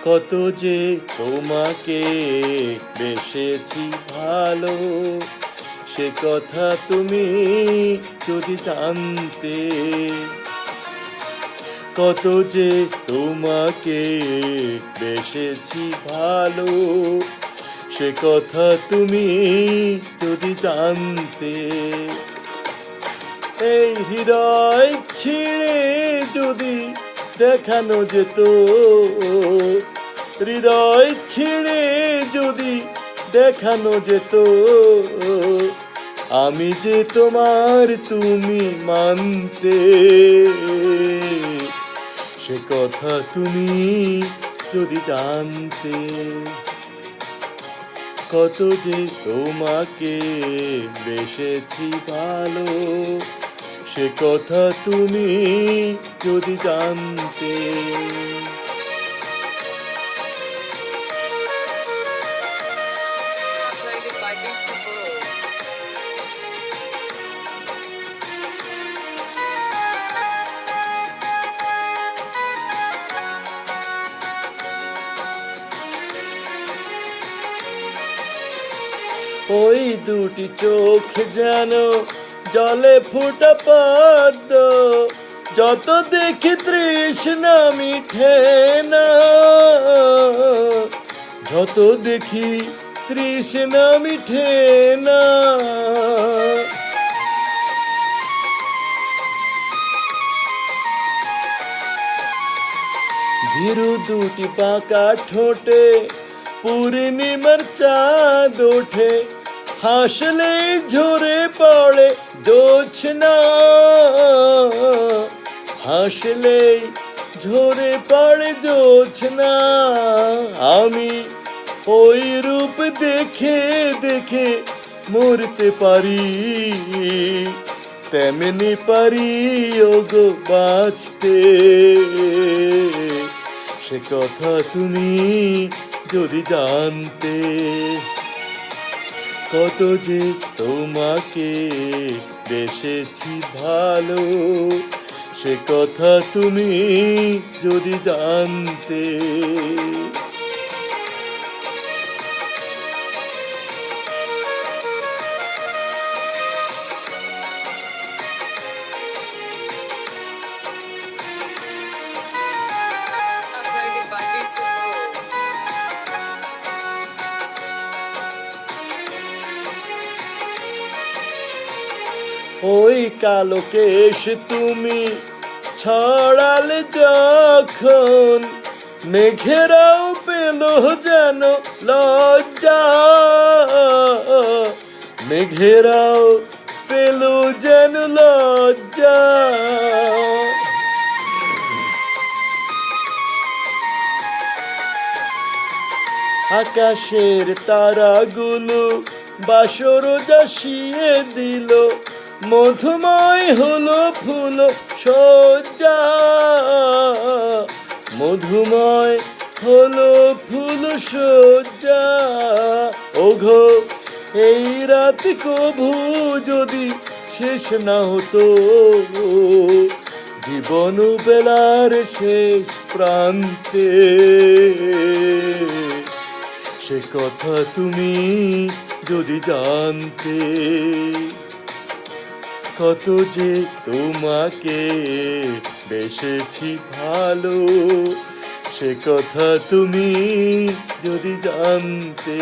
কত যে তোমাকে বেসেছি ভালো, সে কথা তুমি যদি জানতে। কত যে তোমাকে বেসেছি ভালো, সে কথা তুমি যদি জানতে। এই হৃদয় ছিঁড়ে যদি দেখানো যেত, হৃদয় ছিঁড়ে যদি দেখানো যেত, আমি যে তোমার তুমি মানতে। সে কথা তুমি যদি জানতে। কত যে তোমাকে বেসেছি ভালো, সে কথা তুমি যদি জানতে। ওই দুটি চোখ যেন জলে ফোটা পদ্ম, যত দেখি তৃষ্ণা মিঠে না, যত দেখি তৃষ্ণা মিঠে না। ভীরু দুটি পাকা ঠোঁটে পূর্ণিমার চাঁদ ওঠে, হাসলে ঝরে পড়ে জোছনা, হাসলে ঝরে পড়ে জোছনা। আমি ওই রূপ দেখে দেখে মরতে পারি, তেমনি পারি ওগো বাঁচতে। সে কথা তুমি যদি জানতে। কত যে তোমাকে বেসেছি ভালো, সে কথা তুমি যদি জানতে। ওই কালো কেশ তুমি ছড়ালে যখন, মেঘেরাও পেল যেন লজ্জা, মেঘেরাও পেল যেন লজ্জা। আকাশের তারাগুলো বাসর জাসিয়ে দিল, মধুময় হলো ফুল সজ্জা, মধুময় হলো ফুল সজ্জা। ওঘো এই রাত কভু যদি শেষ না হতো, জীবন বেলার শেষ প্রান্তে। সে কথা তুমি যদি জানতে। কত যে তোমাকে বেসেছি ভালো, সে কথা তুমি যদি জানতে।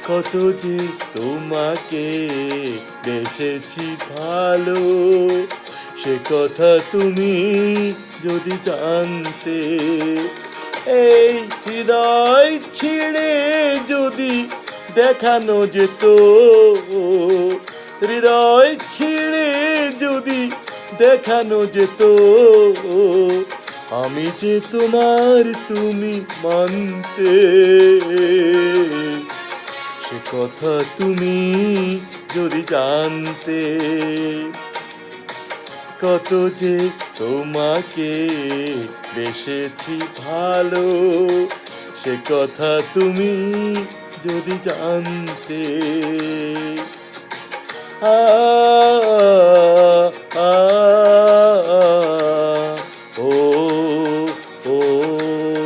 কত যে তোমাকে বেসেছি ভালো, সে কথা তুমি যদি জানতে। এই হৃদয় ছিঁড়ে যদি দেখানো যেত, হৃদয় ছিঁড়ে যদি দেখানো যেত, আমি যে তোমার তুমি মানতে। সে কথা তুমি যদি জানতে। কত যে তোমাকে বেসেছি ভালো, সে কথা তুমি যদি জানতে।